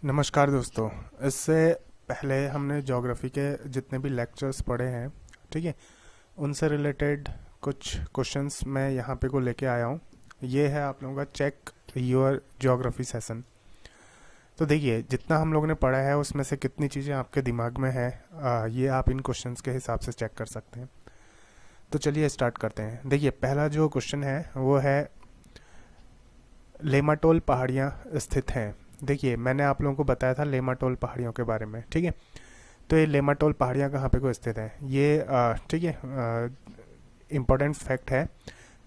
नमस्कार दोस्तों। इससे पहले हमने ज्योग्राफी के जितने भी लेक्चर्स पढ़े हैं, ठीक है, उनसे रिलेटेड कुछ क्वेश्चंस मैं यहाँ पे को लेके आया हूँ। ये है आप लोगों का चेक योर ज्योग्राफी सेशन। तो देखिए, जितना हम लोगों ने पढ़ा है उसमें से कितनी चीज़ें आपके दिमाग में है, ये आप इन क्वेश्चंस के हिसाब से चेक कर सकते हैं। तो चलिए स्टार्ट करते हैं। देखिए, पहला जो क्वेश्चन है वो है, लेमाटोल पहाड़ियाँ स्थित हैं। देखिए, मैंने आप लोगों को बताया था लेमाटोल पहाड़ियों के बारे में, ठीक है। तो ये लेमाटोल पहाड़ियाँ कहाँ पे को स्थित है, ये ठीक है, इम्पोर्टेंट फैक्ट है,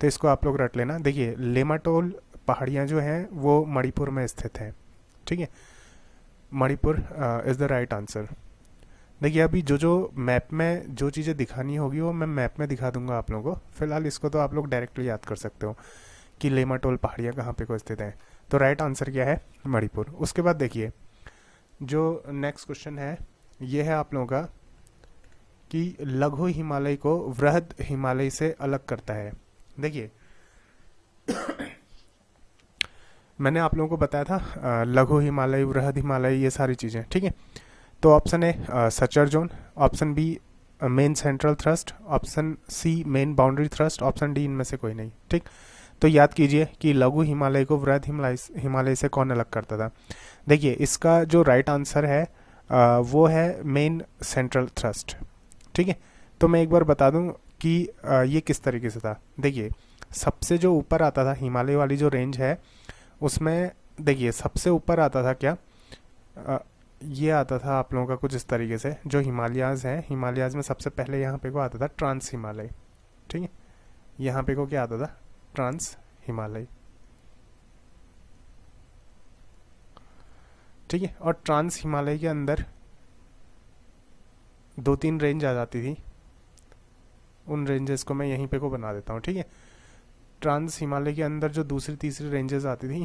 तो इसको आप लोग रट लेना। देखिए, लेमाटोल पहाड़ियाँ जो हैं वो मणिपुर में स्थित हैं, ठीक है। Manipur is the right answer. देखिए, अभी जो जो मैप में जो चीज़ें दिखानी होगी वो मैं मैप में दिखा दूंगा आप लोगों को। फिलहाल इसको तो आप लोग डायरेक्टली याद कर सकते हो कि लेमाटोल पहाड़ियाँ कहाँ पे को स्थित हैं। तो राइट आंसर क्या है, मणिपुर। उसके बाद देखिए, जो नेक्स्ट क्वेश्चन है ये है आप लोगों का कि लघु हिमालय को वृहद हिमालय से अलग करता है। देखिए, मैंने आप लोगों को बताया था लघु हिमालय, वृहद हिमालय, ये सारी चीज़ें, ठीक है। तो option A suture zone, option B Main Central Thrust, option C Main Boundary Thrust, option D इनमें से कोई नहीं, ठीक। तो याद कीजिए कि लघु हिमालय को वृहद हिमालय से कौन अलग करता था। देखिए, इसका जो राइट आंसर है वो है मेन सेंट्रल थ्रस्ट, ठीक है। तो मैं एक बार बता दूं कि ये किस तरीके से था। देखिए, सबसे जो ऊपर आता था हिमालय वाली जो रेंज है उसमें, देखिए सबसे ऊपर आता था क्या, अ, ये आता था आप लोगों का कुछ इस तरीके से। जो हिमालयाज हैं, हिमालयाज में सबसे पहले यहाँ पे को आता था ट्रांस हिमालय, ठीक है। यहाँ पे को क्या आता था, ट्रांस हिमालय, ठीक है। और ट्रांस हिमालय के अंदर दो तीन रेंज आ जाती थी, उन रेंजेस को मैं यहीं पे को बना देता हूँ, ठीक है। ट्रांस हिमालय के अंदर जो दूसरी तीसरी रेंजेस आती थी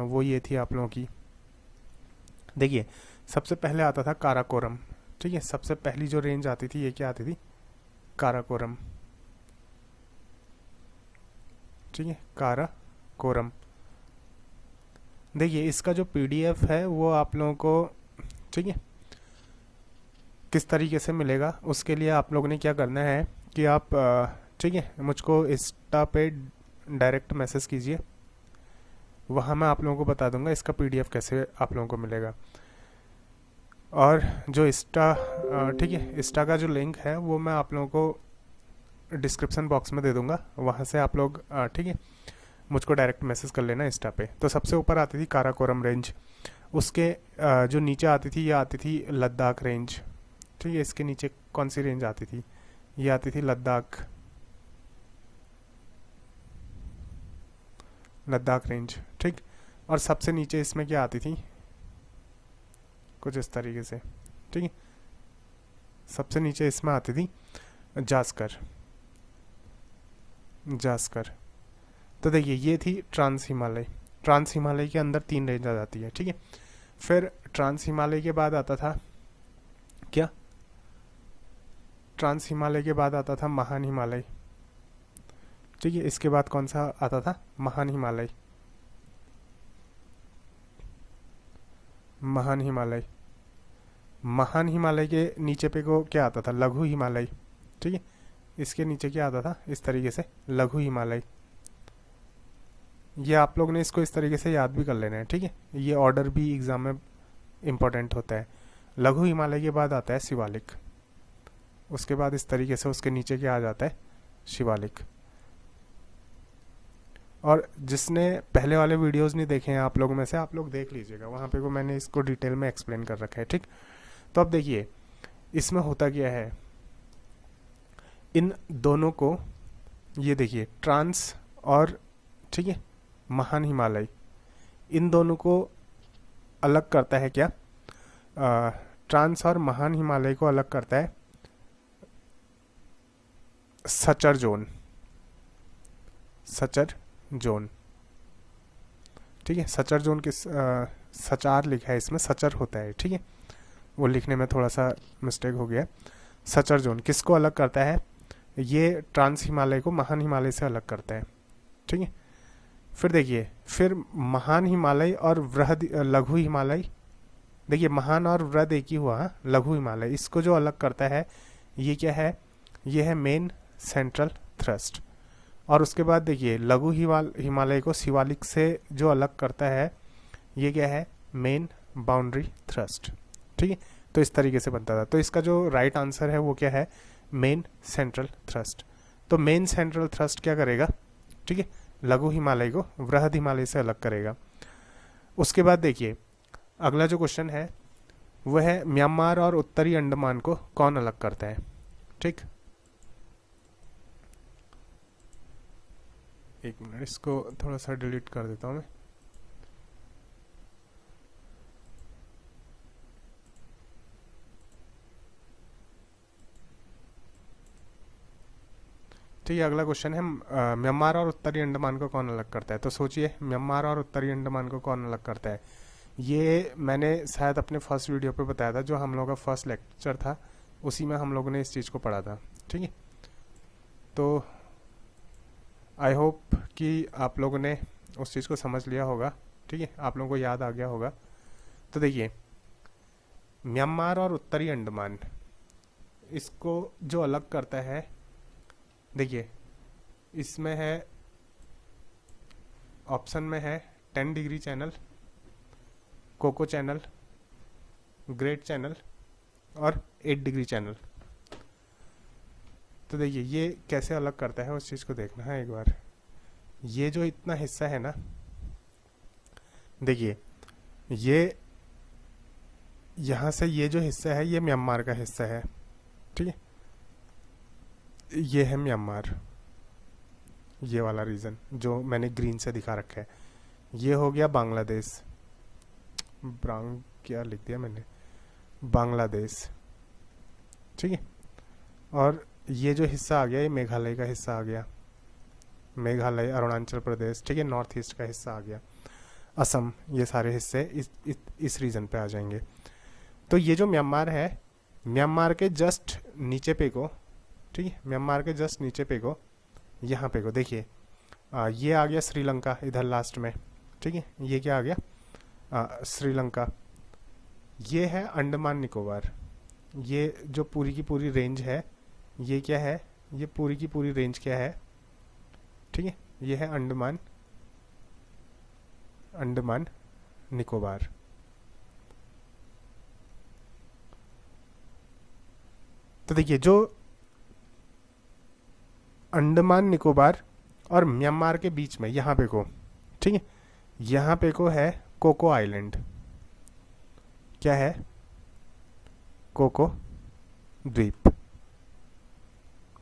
वो ये थी आप लोगों की। देखिए, सबसे पहले आता था काराकोरम, ठीक है। सबसे पहली जो रेंज आती थी ये क्या आती थी, काराकोरम, ठीक है, काराकोरम। देखिए, इसका जो पीडीएफ है वो आप लोगों को, ठीक है, किस तरीके से मिलेगा, उसके लिए आप लोगों ने क्या करना है कि आप ठीक है, मुझको इंस्टा पे डायरेक्ट मैसेज कीजिए, वहाँ मैं आप लोगों को बता दूंगा इसका पीडीएफ कैसे आप लोगों को मिलेगा। और जो इंस्टा, ठीक है, इंस्टा का जो लिंक है वो मैं आप लोगों को डिस्क्रिप्शन बॉक्स में दे दूंगा, वहाँ से आप लोग ठीक है मुझको डायरेक्ट मैसेज कर लेना इंस्टा पे। तो सबसे ऊपर आती थी काराकोरम रेंज, उसके जो नीचे आती थी ये आती थी लद्दाख रेंज, ठीक है। इसके नीचे कौन सी रेंज आती थी, ये आती थी लद्दाख, लद्दाख रेंज, ठीक। और सबसे नीचे इसमें क्या आती थी, कुछ इस तरीके से, ठीक है। सबसे नीचे इसमें आती थी जास्कर, जास्कर। तो देखिए, ये थी ट्रांस हिमालय। ट्रांस हिमालय के अंदर तीन रेंज आ जाती है, ठीक है। फिर ट्रांस हिमालय के बाद आता था क्या, ट्रांस हिमालय के बाद आता था महान हिमालय, ठीक है। इसके बाद कौन सा आता था, महान हिमालय, महान हिमालय। महान हिमालय के नीचे पे को क्या आता था, लघु हिमालय, ठीक है। इसके नीचे क्या आता था, इस तरीके से लघु हिमालय। ये आप लोग ने इसको इस तरीके से याद भी कर लेना है, ठीक है। ये ऑर्डर भी एग्जाम में इम्पोर्टेंट होता है। लघु हिमालय के बाद आता है शिवालिक, उसके बाद इस तरीके से उसके नीचे क्या आ जाता है, शिवालिक। और जिसने पहले वाले वीडियोस नहीं देखे हैं आप लोगों में से, आप लोग देख लीजिएगा, वहाँ पे को मैंने इसको डिटेल में एक्सप्लेन कर रखा है, ठीक। तो अब देखिए, इसमें होता क्या है, इन दोनों को, ये देखिए ट्रांस और, ठीक है, महान हिमालय, इन दोनों को अलग करता है क्या, ट्रांस और महान हिमालय को अलग करता है सचर जोन, सचर जोन, ठीक है। सचर जोन किस सचार लिखा है इसमें, सचर होता है, ठीक है, वो लिखने में थोड़ा सा मिस्टेक हो गया। सचर जोन किसको अलग करता है, ये ट्रांस हिमालय को महान हिमालय से अलग करता है, ठीक है। फिर देखिए, फिर महान हिमालय और वृहद लघु हिमालय देखिए महान और वृहद एक ही हुआ, हाँ? लघु हिमालय, इसको जो अलग करता है ये क्या है, ये है मेन सेंट्रल थ्रस्ट। और उसके बाद देखिए लघु हिमालय को शिवालिक से जो अलग करता है ये क्या है, मेन बाउंड्री थ्रस्ट। ठीक है, तो इस तरीके से बनता था। तो इसका जो राइट आंसर है वो क्या है, मेन सेंट्रल थ्रस्ट। तो मेन सेंट्रल थ्रस्ट क्या करेगा, ठीक है, लघु हिमालय को वृहद हिमालय से अलग करेगा। उसके बाद देखिए अगला जो क्वेश्चन है वो है म्यांमार और उत्तरी अंडमान को कौन अलग करता है। ठीक, एक मिनट, इसको थोड़ा सा डिलीट कर देता हूँ मैं। ठीक है, अगला क्वेश्चन है म्यांमार और उत्तरी अंडमान को कौन अलग करता है। तो सोचिए म्यांमार और उत्तरी अंडमान को कौन अलग करता है। ये मैंने शायद अपने फर्स्ट वीडियो पे बताया था, जो हम लोगों का फर्स्ट लेक्चर था उसी में हम लोगों ने इस चीज़ को पढ़ा था। ठीक है, तो आई होप कि आप लोगों ने उस चीज़ को समझ लिया होगा। ठीक है, आप लोगों को याद आ गया होगा। तो देखिए म्यांमार और उत्तरी अंडमान, इसको जो अलग करता है, देखिए इसमें है, ऑप्शन में है 10 degree channel, Coco Channel, Great Channel और 8 डिग्री चैनल। तो देखिए ये कैसे अलग करता है उस चीज़ को देखना है एक बार। ये जो इतना हिस्सा है ना, देखिए ये यहाँ से ये जो हिस्सा है ये म्यांमार का हिस्सा है। ठीक है, ये है म्यांमार, ये वाला रीजन जो मैंने ग्रीन से दिखा रखा है। ये हो गया बांग्लादेश, क्या लिख दिया मैंने, बांग्लादेश। ठीक है, और ये जो हिस्सा आ गया ये मेघालय का हिस्सा आ गया, मेघालय, अरुणाचल प्रदेश, ठीक है, नॉर्थ ईस्ट का हिस्सा आ गया, असम, ये सारे हिस्से इस रीजन पे आ जाएंगे। तो ये जो म्यांमार है, म्यांमार के जस्ट नीचे पे को, ठीक है, म्यांमार के जस्ट नीचे पे को, यहाँ पे को देखिए ये आ गया श्रीलंका इधर लास्ट में। ठीक है, ये क्या आ गया, श्रीलंका। ये है अंडमान निकोबार, ये जो पूरी की पूरी रेंज है ये क्या है, ये पूरी की पूरी रेंज क्या है, ठीक है, ये है अंडमान निकोबार। तो देखिए जो अंडमान निकोबार और म्यांमार के बीच में यहाँ पे को, ठीक है, यहाँ पे को है कोको आइलैंड। क्या है, कोको द्वीप।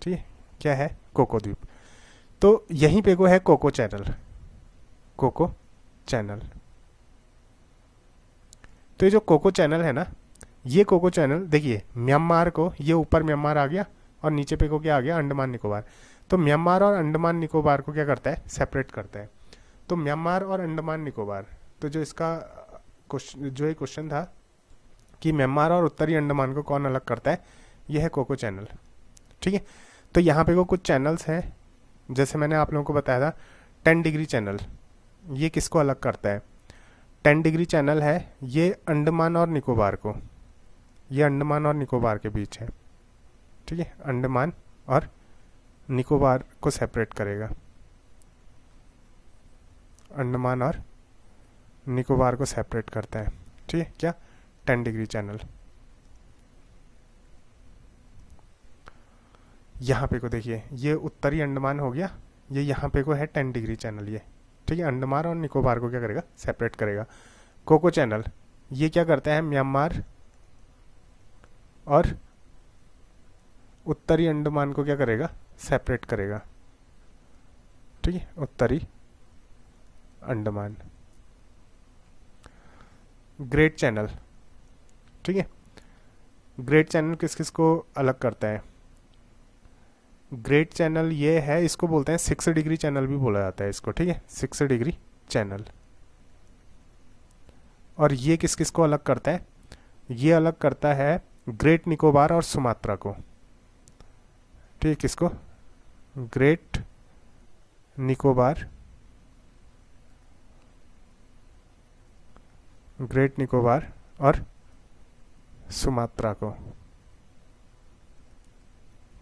ठीक है, क्या है, कोको द्वीप। तो यहीं पे को है कोको चैनल, कोको चैनल। तो ये जो कोको चैनल है ना, ये कोको चैनल देखिए म्यांमार को, ये ऊपर म्यांमार आ गया और नीचे पे को क्या आ गया, अंडमान निकोबार। तो म्यांमार और अंडमान निकोबार को क्या करता है, सेपरेट करता है। तो म्यांमार और अंडमान निकोबार, तो जो इसका जो एक क्वेश्चन था कि म्यांमार और उत्तरी अंडमान को कौन अलग करता है, यह है कोको चैनल। ठीक है, तो यहाँ पे को कुछ चैनल्स हैं, जैसे मैंने आप लोगों को बताया था 10 डिग्री चैनल, ये किसको अलग करता है, 10 डिग्री चैनल है, ये अंडमान और निकोबार को, ये अंडमान और निकोबार के बीच है। ठीक है, अंडमान और निकोबार को सेपरेट करेगा, अंडमान और निकोबार को सेपरेट करता है। ठीक है, क्या, 10 डिग्री चैनल। यहाँ पे को देखिए ये उत्तरी अंडमान हो गया, ये यहाँ पे को है 10 डिग्री चैनल ये। ठीक है, अंडमान और निकोबार को क्या करेगा, सेपरेट करेगा। कोको चैनल ये क्या करता है, म्यांमार और उत्तरी अंडमान को क्या करेगा, सेपरेट करेगा। ठीक है, उत्तरी अंडमान। ग्रेट चैनल, ठीक है, ग्रेट चैनल किस किस को अलग करता है, ग्रेट चैनल ये है, इसको बोलते हैं 6 डिग्री चैनल भी बोला जाता है इसको। ठीक है, 6 डिग्री चैनल। और ये किस किस को अलग करता है, ये अलग करता है ग्रेट निकोबार और सुमात्रा को। ठीक है, किसको, ग्रेट निकोबार, ग्रेट निकोबार और सुमात्रा को,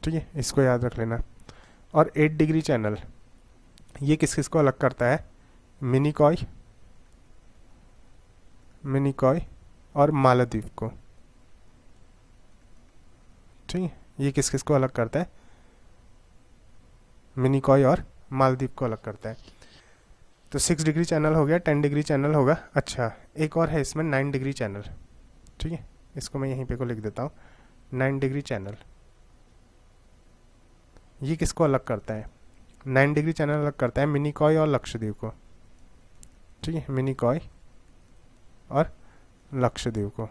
ठीक है, इसको याद रख लेना। और 8 डिग्री चैनल ये किस किस को अलग करता है, मिनिकॉय, मिनिकॉय और मालदीव को, ठीक है, ये किस किस को अलग करता है, मिनिकॉय और मालदीव को अलग करता है। तो 6 डिग्री चैनल हो गया, 10 डिग्री चैनल होगा। अच्छा, एक और है इसमें 9 डिग्री चैनल, ठीक है, इसको मैं यहीं पे को लिख देता हूँ, 9 डिग्री चैनल। ये किसको अलग करता है, 9 डिग्री चैनल अलग करता है मिनिकॉय और लक्षद्वीप को, ठीक है, मिनिकॉय और लक्षद्वीप को,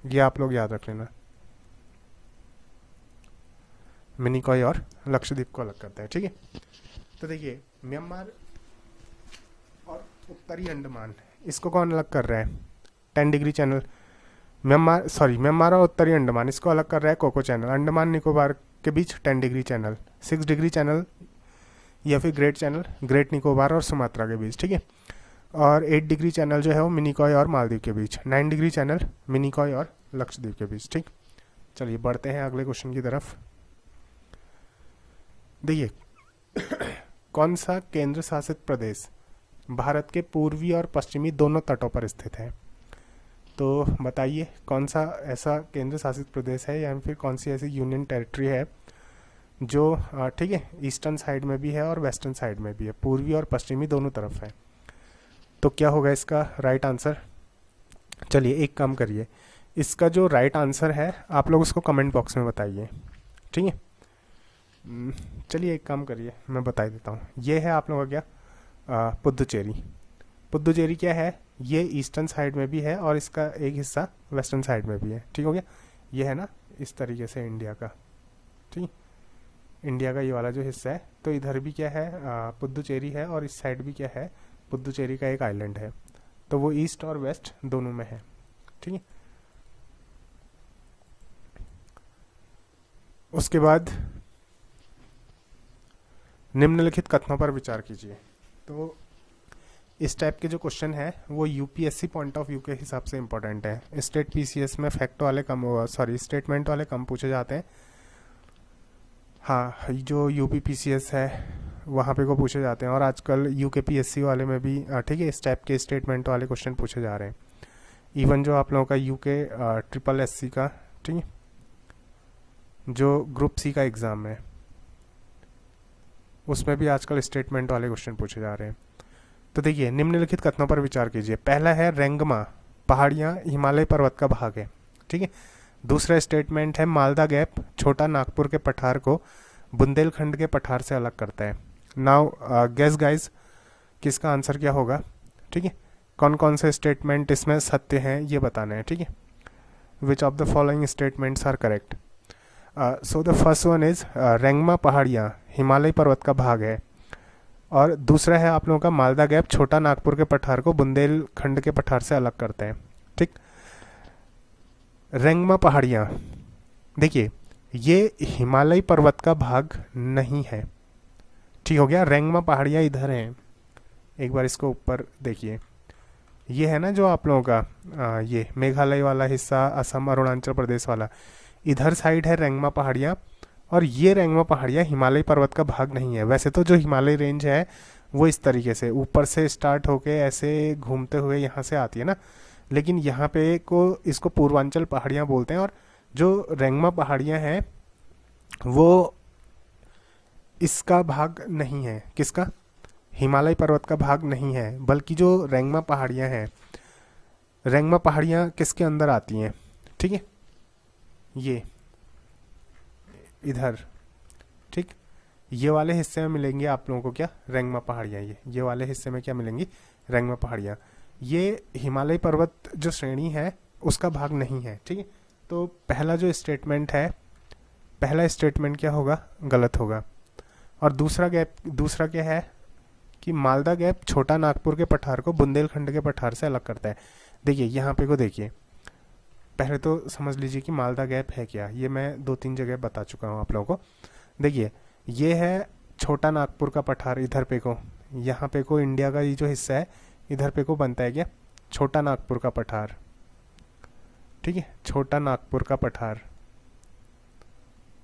ये आप लोग याद रख लेना, मिनिकॉय और लक्षद्वीप को अलग करता है, ठीक है। तो देखिए म्यांमार और उत्तरी अंडमान, इसको कौन अलग कर रहा है, 10 डिग्री चैनल। म्यांमार और उत्तरी अंडमान इसको अलग कर रहा है कोको चैनल। अंडमान निकोबार के बीच 10 डिग्री चैनल, 6 डिग्री चैनल या फिर ग्रेट चैनल, ग्रेट निकोबार और सुमात्रा के बीच, ठीक है। और 8 डिग्री चैनल जो है वो मिनिकॉय और मालदीव के बीच, 9 डिग्री चैनल मिनिकॉय और लक्षद्वीप के बीच, ठीक। चलिए बढ़ते हैं अगले क्वेश्चन की तरफ। देखिए कौन सा केंद्र शासित प्रदेश भारत के पूर्वी और पश्चिमी दोनों तटों पर स्थित है, तो बताइए कौन सा ऐसा केंद्र शासित प्रदेश है या फिर कौन सी ऐसी यूनियन टेरिटरी है जो ठीक है ईस्टर्न साइड में भी है और वेस्टर्न साइड में भी है, पूर्वी और पश्चिमी दोनों तरफ है। तो क्या होगा इसका राइट आंसर, चलिए एक काम करिए, इसका जो राइट आंसर है आप लोग उसको कमेंट बॉक्स में बताइए, ठीक है। चलिए एक काम करिए मैं बता देता हूँ, ये है आप लोगों का क्या पुदुचेरी। पुदुचेरी क्या है, ये ईस्टर्न साइड में भी है और इसका एक हिस्सा वेस्टर्न साइड में भी है, ठीक हो गया। ये है ना इस तरीके से इंडिया का, ठीक, इंडिया का ये वाला जो हिस्सा है, तो इधर भी क्या है पुदुचेरी है और इस साइड भी क्या है पुदुचेरी का एक आइलैंड है, तो वो ईस्ट और वेस्ट दोनों में है, ठीक है। उसके बाद निम्नलिखित कथनों पर विचार कीजिए। तो इस टाइप के जो क्वेश्चन है वो यूपीएससी पॉइंट ऑफ व्यू के हिसाब से इंपॉर्टेंट है। स्टेट पीसीएस में फैक्ट वाले कम, सॉरी स्टेटमेंट वाले कम पूछे जाते हैं। हाँ, जो यूपी पीसीएस है वहाँ पे को पूछे जाते हैं और आजकल यूके पीएससी वाले में भी ठीक है इस टाइप के स्टेटमेंट वाले क्वेश्चन पूछे जा रहे हैं। इवन जो आप लोगों का यूके ट्रिपल एससी का, ठीक है, जो ग्रुप सी का एग्ज़ाम है उसमें भी आजकल स्टेटमेंट वाले क्वेश्चन पूछे जा रहे हैं। तो देखिए निम्नलिखित कथनों पर विचार कीजिए। पहला है रेंगमा पहाड़ियाँ हिमालय पर्वत का भाग है, ठीक है। दूसरा स्टेटमेंट है मालदा गैप छोटा नागपुर के पठार को बुंदेलखंड के पठार से अलग करता है। नाउ गेस गाइस किसका आंसर क्या होगा, ठीक है। कौन कौन से स्टेटमेंट इसमें सत्य हैं ये बताना है, ठीक है। Which of the following statements are correct. So the first one is Rengma पहाड़ियाँ हिमालय पर्वत का भाग है और दूसरा है आप लोगों का मालदा गैप छोटा नागपुर के पठार को बुंदेलखंड के पठार से अलग करते हैं, ठीक। रेंगमा पहाड़ियाँ देखिए ये हिमालय पर्वत का भाग नहीं है, ठीक हो गया। रेंगमा पहाड़ियाँ इधर हैं, एक बार इसको ऊपर देखिए, ये है ना जो आप लोगों का ये मेघालय वाला हिस्सा, असम अरुणाचल प्रदेश वाला, इधर साइड है रेंगमा पहाड़ियाँ और ये रेंगमा पहाड़ियाँ हिमालय पर्वत का भाग नहीं है। वैसे तो जो हिमालय रेंज है वो इस तरीके से ऊपर से स्टार्ट होके ऐसे घूमते हुए यहाँ से आती है ना, लेकिन यहाँ पे को इसको पूर्वांचल पहाड़ियाँ बोलते हैं और जो रेंगमा पहाड़ियाँ हैं वो इसका भाग नहीं है, किसका, हिमालय पर्वत का भाग नहीं है, बल्कि जो रेंगमा पहाड़ियाँ हैं, रेंगमा पहाड़ियाँ किसके अंदर आती हैं, ठीक है, ये इधर, ठीक, ये वाले हिस्से में मिलेंगे आप लोगों को क्या, रेंगमा पहाड़ियाँ। ये वाले हिस्से में क्या मिलेंगी, रेंगमा पहाड़ियाँ। ये हिमालय पर्वत जो श्रेणी है उसका भाग नहीं है, ठीक है। तो पहला जो स्टेटमेंट है, पहला स्टेटमेंट क्या होगा, गलत होगा। और दूसरा क्या है कि मालदा गैप छोटा नागपुर के पठार को बुंदेलखंड के पठार से अलग करता है। देखिए यहाँ पे को देखिए, पहले तो समझ लीजिए कि मालदा गैप है क्या, ये मैं 2-3 जगह बता चुका हूँ आप लोगों को। देखिए ये है छोटा नागपुर का पठार, इधर पे को, यहाँ पे को इंडिया का ये जो हिस्सा है इधर पे को बनता है क्या, छोटा नागपुर का पठार, ठीक है, छोटा नागपुर का पठार,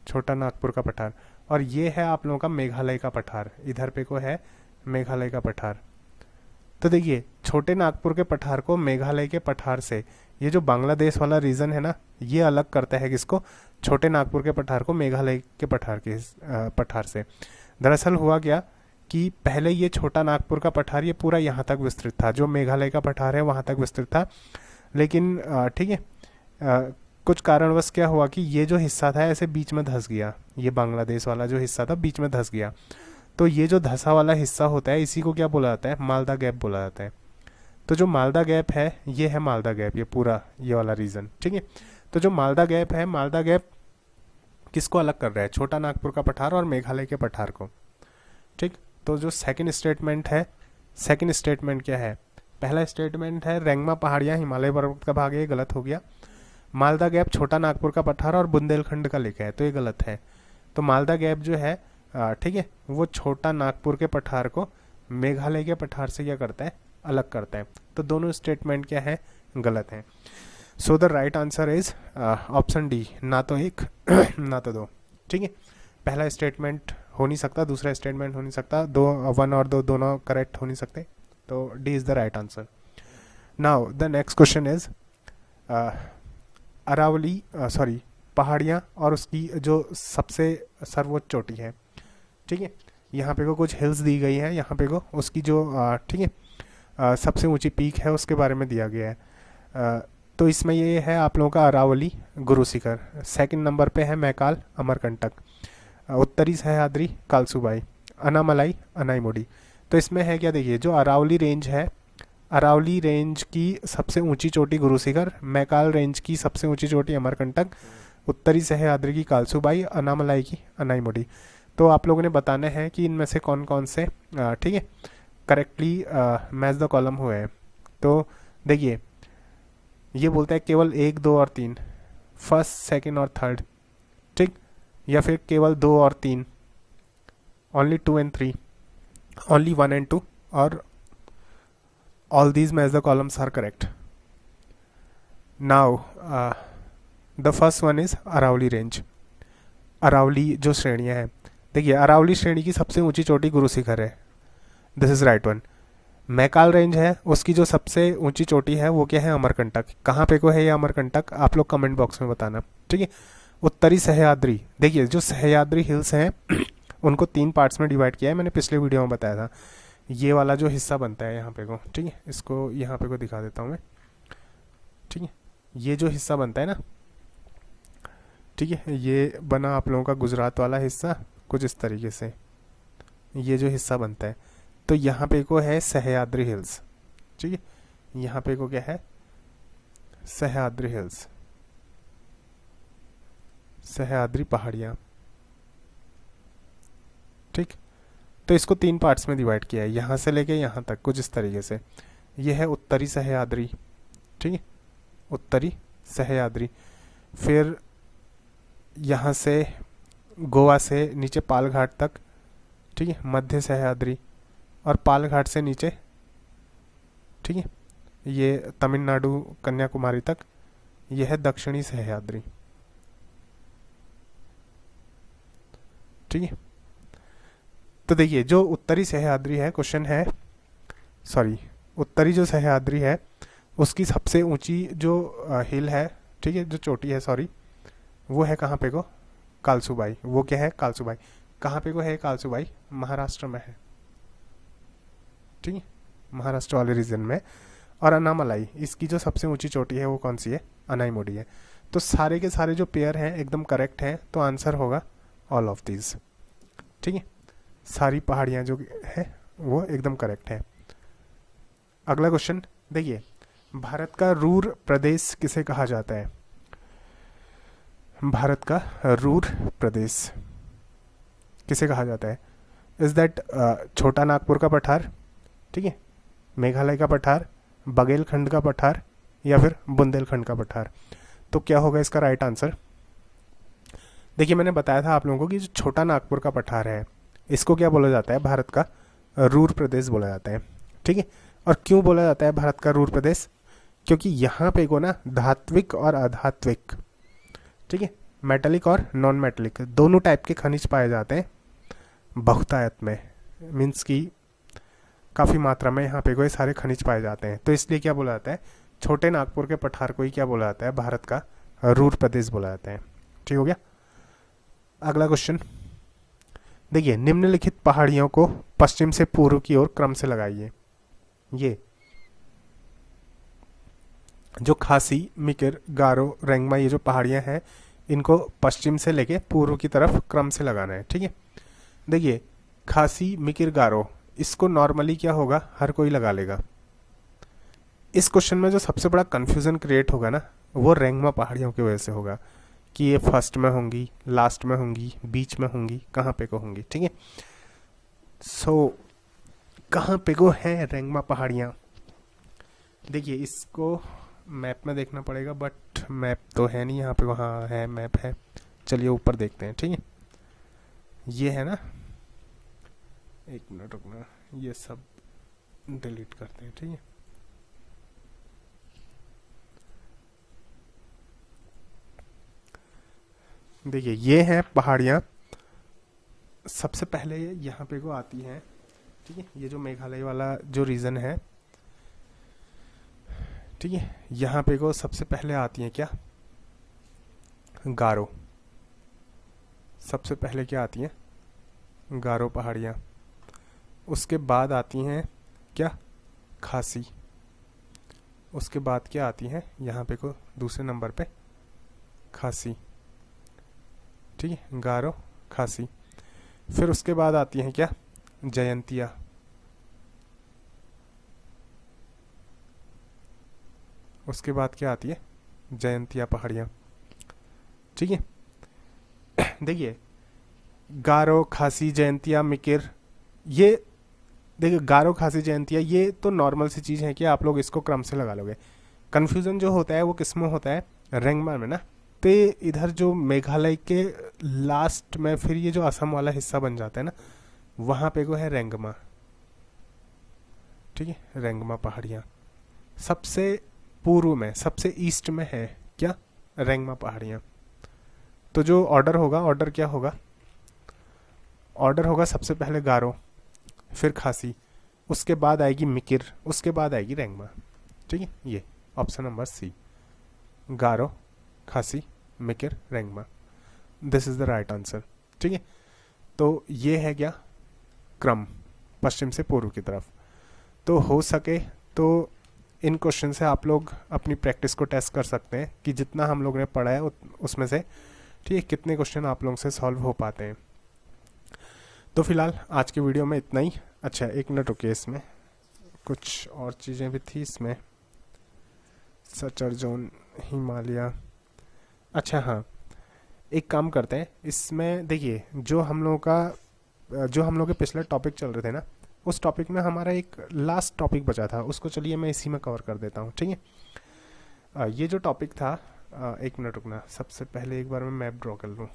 छोटा नागपुर का पठार। और ये है आप लोगों का मेघालय का पठार, इधर पे को है मेघालय का पठार। तो देखिए छोटे नागपुर के पठार को मेघालय के पठार से, ये जो बांग्लादेश वाला रीजन है ना, ये अलग करता है किसको, छोटे नागपुर के पठार को मेघालय के पठार के पठार से। दरअसल हुआ क्या कि पहले ये छोटा नागपुर का पठार ये पूरा यहाँ तक विस्तृत था, जो मेघालय का पठार है वहाँ तक विस्तृत था। लेकिन ठीक है, कुछ कारणवश क्या हुआ कि ये जो हिस्सा था ऐसे बीच में धंस गया, ये बांग्लादेश वाला जो हिस्सा था बीच में धंस गया। तो ये जो धंसा वाला हिस्सा होता है इसी को क्या बोला जाता है, मालदा गैप बोला जाता है। तो जो मालदा गैप है ये है मालदा गैप, ये पूरा ये वाला रीजन, ठीक है। तो जो मालदा गैप है, मालदा गैप किसको अलग कर रहा है, छोटा नागपुर का पठार और मेघालय के पठार को, ठीक। तो जो सेकंड स्टेटमेंट है, सेकंड स्टेटमेंट क्या है, पहला स्टेटमेंट है रेंगमा पहाड़ियाँ हिमालय पर्वत का भाग है, ये गलत हो गया। मालदा गैप छोटा नागपुर का पठार और बुंदेलखंड का लेक है, तो ये गलत है। तो मालदा गैप जो है ठीक है, वो छोटा नागपुर के पठार को मेघालय के पठार से क्या करता है, अलग करता है। तो दोनों स्टेटमेंट क्या है, गलत है। So the right answer is option D, ना तो एक ना तो दो, ठीक है। पहला स्टेटमेंट हो नहीं सकता, दूसरा स्टेटमेंट हो नहीं सकता, दो वन और दो दोनों करेक्ट हो नहीं सकते, तो D is the right answer. Now the next question is Aravalli sorry पहाड़ियाँ और उसकी जो सबसे सर्वोच्च चोटी है, ठीक है। यहाँ पे को कुछ हिल्स दी गई है, यहाँ पे को उसकी जो ठीक है सबसे ऊंची पीक है उसके बारे में दिया गया है। तो इसमें ये है आप लोगों का अरावली, गुरु शिखर। सेकंड नंबर पे है मैकाल, अमरकंटक। उत्तरी सह्याद्री, कालसुबाई। अनामलाई, अनाईमुडी। तो इसमें है क्या, देखिए जो अरावली रेंज है, अरावली रेंज की सबसे ऊंची चोटी गुरु शिखर, मैकाल रेंज की सबसे ऊंची चोटी अमरकंटक, उत्तरी सह्याद्री की कालसुबाई, अनामलाई की अनाईमुडी। तो आप लोगों ने बताना है कि इनमें से कौन कौन से ठीक है करेक्टली मैच द कॉलम हुए हैं। तो देखिए ये बोलता है केवल 1, 2 और 3, फर्स्ट, सेकंड और थर्ड, ठीक। या फिर केवल 2 और 3, ओनली 2 एंड 3, ओनली 1 एंड 2, और all these match the columns are correct. Now the first one is Aravalli range. Aravalli जो श्रेणियाँ हैं, देखिए अरावली श्रेणी की सबसे ऊंची चोटी गुरु शिखर है, this is right one. Maikal range है, उसकी जो सबसे ऊंची चोटी है वो क्या है, अमरकंटक। कहाँ पे को है ये अमरकंटक, आप लोग कमेंट बॉक्स में बताना, ठीक है। उत्तरी सह्याद्री, देखिए जो सह्याद्री हिल्स हैं उनको 3 पार्ट्स में डिवाइड किया है, मैंने पिछले वीडियो में बताया था। ये वाला जो हिस्सा बनता है यहाँ पे को, ठीक है, इसको यहाँ पे को दिखा देता हूँ मैं, ठीक है। ये जो हिस्सा बनता है ना, ठीक है, ये बना आप लोगों का गुजरात वाला हिस्सा कुछ इस तरीके से, ये जो हिस्सा बनता है। तो यहाँ पे को है सह्याद्री हिल्स, ठीक है। यहाँ पे को क्या है, सह्याद्री हिल्स, सह्याद्री पहाड़ियाँ, ठीक। तो इसको 3 पार्ट्स में डिवाइड किया है, यहाँ से लेके यहाँ तक कुछ इस तरीके से। ये है उत्तरी सह्याद्री, ठीक है, उत्तरी सह्याद्री। फिर यहाँ से गोवा से नीचे पालघाट तक, ठीक है, मध्य सह्याद्री, और पालघाट से नीचे, ठीक है, ये तमिलनाडु कन्याकुमारी तक, ये है दक्षिणी सह्याद्री, ठीक है। तो देखिए जो उत्तरी सह्याद्री है, क्वेश्चन है सॉरी उत्तरी जो सह्याद्री है उसकी सबसे ऊंची जो हिल है, ठीक है, जो चोटी है सॉरी, वो है कहाँ पे को, कालसुबाई। वो क्या है, कालसुबाई। कहाँ पे को है कालसुबाई, महाराष्ट्र में है, ठीक है, महाराष्ट्र वाले रीजन में। और अनामलाई, इसकी जो सबसे ऊंची चोटी है वो कौन सी है, अनाईमुडी है। तो सारे के सारे जो पेयर हैं एकदम करेक्ट हैं, तो आंसर होगा ऑल ऑफ दीज, ठीक है। सारी पहाड़ियाँ जो है वो एकदम करेक्ट है। अगला क्वेश्चन देखिए, भारत का रूर प्रदेश किसे कहा जाता है, भारत का रूर प्रदेश किसे कहा जाता है, इज दैट छोटा नागपुर का पठार, ठीक है, मेघालय का पठार, बघेलखंड का पठार, या फिर बुंदेलखंड का पठार। तो क्या होगा इसका राइट आंसर। देखिए मैंने बताया था आप लोगों को कि जो छोटा नागपुर का पठार है इसको क्या बोला जाता है, भारत का रूर प्रदेश बोला जाता है, ठीक है। और क्यों बोला जाता है भारत का रूर प्रदेश, क्योंकि यहाँ पे को ना धात्विक और अधात्विक, ठीक है, मेटलिक और नॉन मेटलिक दोनों टाइप के खनिज पाए जाते हैं बहुतायत में, मीन्स की काफ़ी मात्रा में यहाँ पे को ये सारे खनिज पाए जाते हैं। तो इसलिए क्या बोला जाता है, छोटे नागपुर के पठार को ही क्या बोला जाता है, भारत का रूर प्रदेश बोला जाता है। ठीक हो गया। अगला क्वेश्चन देखिए, निम्नलिखित पहाड़ियों को पश्चिम से पूर्व की ओर क्रम से लगाइए। ये जो खासी, मिकिर, गारो, रेंगमा, ये जो पहाड़ियां हैं इनको पश्चिम से लेके पूर्व की तरफ क्रम से लगाना है। ठीक है, देखिए खासी, मिकिर, गारो, इसको नॉर्मली क्या होगा, हर कोई लगा लेगा। इस क्वेश्चन में जो सबसे बड़ा कंफ्यूजन क्रिएट होगा ना, वो रेंगमा पहाड़ियों की वजह से होगा कि ये फर्स्ट में होंगी, लास्ट में होंगी, बीच में होंगी, कहाँ पे को होंगी। ठीक है, सो कहाँ पे को है रेंगमा पहाड़ियाँ। देखिए इसको मैप में देखना पड़ेगा, बट मैप तो है नहीं यहाँ पे, वहाँ है मैप है। चलिए ऊपर देखते हैं। ठीक है, ये है ना, एक मिनट रुकना, ये सब डिलीट करते हैं। ठीक है, देखिए ये हैं पहाड़ियाँ, सबसे पहले यहाँ पे को आती हैं। ठीक है, ये जो मेघालय वाला जो रीजन है, ठीक है, यहाँ पे को सबसे पहले आती हैं क्या, गारो। सबसे पहले क्या आती हैं, गारो पहाड़ियाँ। उसके बाद आती हैं क्या, खासी। उसके बाद क्या आती हैं, यहाँ पे को दूसरे नंबर पे खासी। ठीक है, गारो, खासी। फिर उसके बाद आती हैं क्या, जयंतिया। उसके बाद क्या आती है, जयंतिया पहाड़ियाँ। ठीक है, देखिए गारो, खासी, जयंतिया, मिकिर, ये देखिए गारो, खासी, जयंतिया, ये तो नॉर्मल सी चीज़ है कि आप लोग इसको क्रम से लगा लोगे। कन्फ्यूज़न जो होता है वो किस में होता है, रेंगमा में ना। तो इधर जो मेघालय के लास्ट में फिर ये जो असम वाला हिस्सा बन जाता है ना, वहाँ पे को है रेंगमा। ठीक है, रेंगमा पहाड़ियाँ सबसे पूर्व में, सबसे ईस्ट में है क्या, रेंगमा पहाड़ियाँ। तो जो ऑर्डर होगा, ऑर्डर क्या होगा, ऑर्डर होगा सबसे पहले गारो, फिर खासी, उसके बाद आएगी मिकिर, उसके बाद आएगी रेंगमा। ठीक है, ये ऑप्शन नंबर सी, गारो, खासी, Mikir, Rengma, this is the right answer. ठीक है, तो ये है क्या, क्रम पश्चिम से पूर्व की तरफ। तो हो सके तो इन क्वेश्चन से आप लोग अपनी प्रैक्टिस को टेस्ट कर सकते हैं कि जितना हम लोग ने पढ़ा है उसमें से, ठीक है, कितने क्वेश्चन आप लोगों से सॉल्व हो पाते हैं। तो फिलहाल आज की वीडियो में इतना ही। अच्छा एक मिनट रुकिए, इसमें कुछ और चीज़ें भी थी इसमें, सचर जोन, हिमालय। अच्छा हाँ, एक काम करते हैं इसमें, देखिए जो हम लोगों के पिछले टॉपिक चल रहे थे ना, उस टॉपिक में हमारा एक लास्ट टॉपिक बचा था, उसको चलिए मैं इसी में कवर कर देता हूँ। ठीक है, ये जो टॉपिक था, एक मिनट रुकना, सबसे पहले एक बार मैं मैप ड्रॉ कर लूँ।